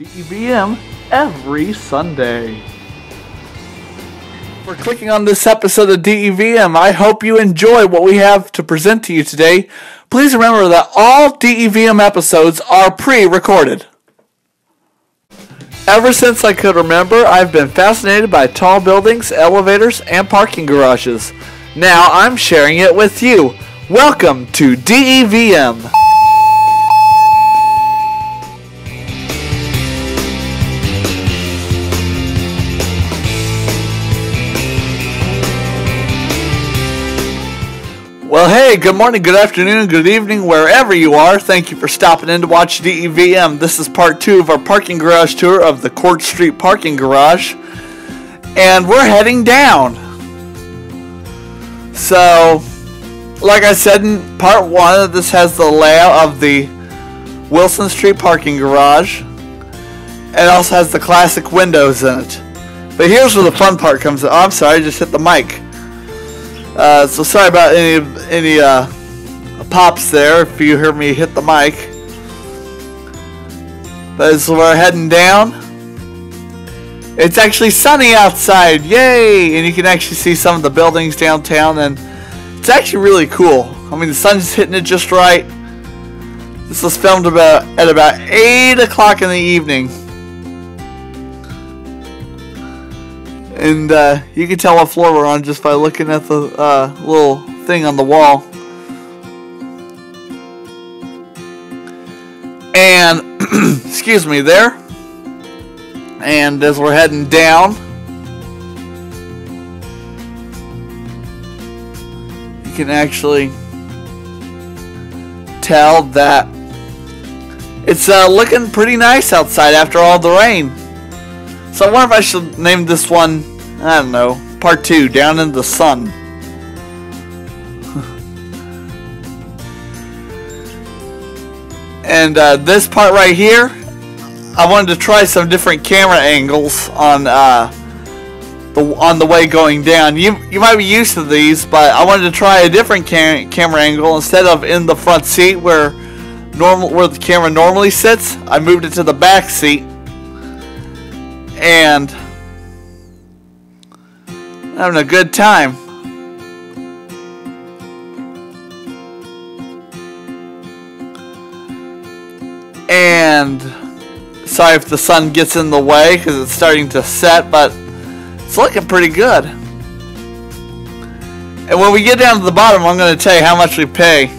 DEVM every Sunday. For clicking on this episode of DEVM, I hope you enjoy what we have to present to you today. Please remember that all DEVM episodes are pre-recorded. Ever since I could remember, I've been fascinated by tall buildings, elevators, and parking garages. Now I'm sharing it with you. Welcome to DEVM. Well, hey, good morning, good afternoon, good evening, wherever you are. Thank you for stopping in to watch DEVM. This is part 2 of our parking garage tour of the Court Street Parking Garage. And we're heading down. So, like I said in part 1, this has the layout of the Wilson Street Parking Garage. It also has the classic windows in it. But here's where the fun part comes in. Oh, I'm sorry, I just hit the mic. So sorry about any pops there if you heard me hit the mic. But as we're heading down, it's actually sunny outside, yay! And you can actually see some of the buildings downtown, and it's actually really cool. I mean, the sun's hitting it just right. This was filmed at about 8 o'clock in the evening. And you can tell what floor we're on just by looking at the little thing on the wall. And, excuse me there. And as we're heading down, you can actually tell that it's looking pretty nice outside after all the rain. So I wonder if I should name this one, I don't know, part 2, Down in the Sun. And this part right here, I wanted to try some different camera angles on the way going down. You might be used to these, but I wanted to try a different camera angle. Instead of in the front seat where the camera normally sits, I moved it to the back seat. And having a good time. And sorry if the sun gets in the way because it's starting to set, but it's looking pretty good. And when we get down to the bottom, I'm going to tell you how much we pay.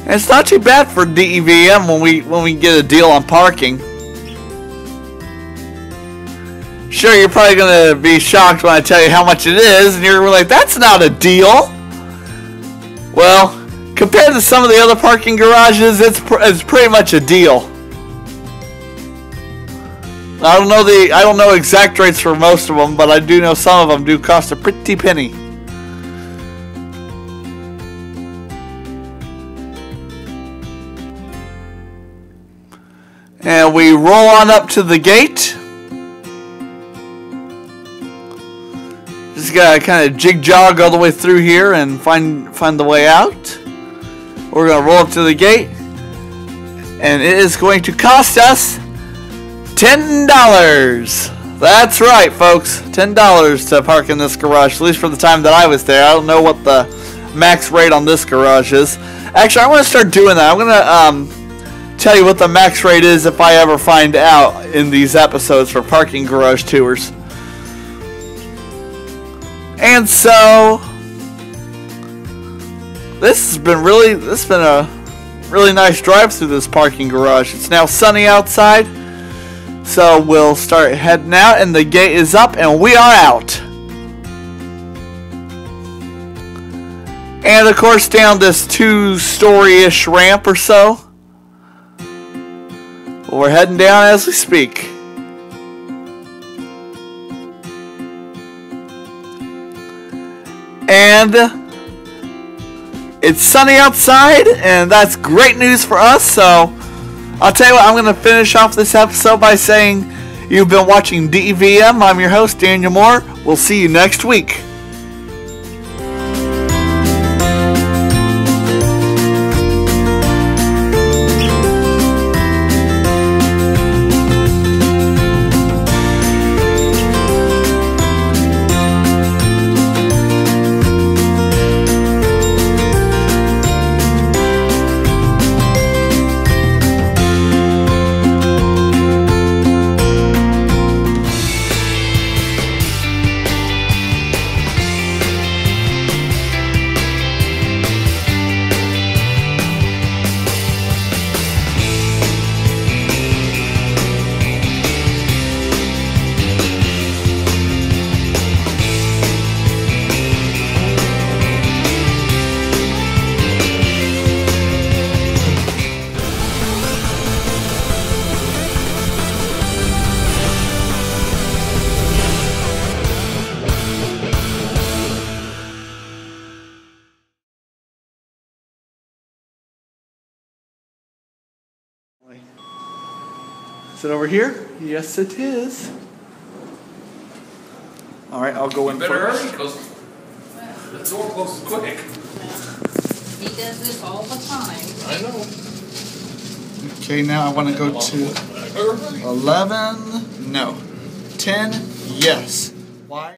And it's not too bad for DEVM when we get a deal on parking. Sure, you're probably going to be shocked when I tell you how much it is, and you're like, that's not a deal. Well, compared to some of the other parking garages, it's pretty much a deal. I don't know exact rates for most of them, but I do know some of them do cost a pretty penny. And we roll on up to the gate. Just gotta kind of jig-jog all the way through here and find the way out. We're gonna roll up to the gate, and it is going to cost us $10. That's right, folks, $10 to park in this garage. At least for the time that I was there. I don't know what the max rate on this garage is. Actually, I'm gonna start doing that. I'm gonna tell you what the max rate is if I ever find out in these episodes for parking garage tours. And so this has been a really nice drive through this parking garage. It's now sunny outside, so we'll start heading out, and the gate is up and we are out. And of course down this 2-story-ish ramp or so. We're heading down as we speak. And it's sunny outside, and that's great news for us. So I'll tell you what, I'm going to finish off this episode by saying you've been watching DEVM. I'm your host, Daniel Moore. We'll see you next week. Is it over here? Yes, it is. All right, I'll go in Better first. hurry, because the door closes quick. He does this all the time. I know. Okay, now I want to go to 11. No. 10. Yes. Why?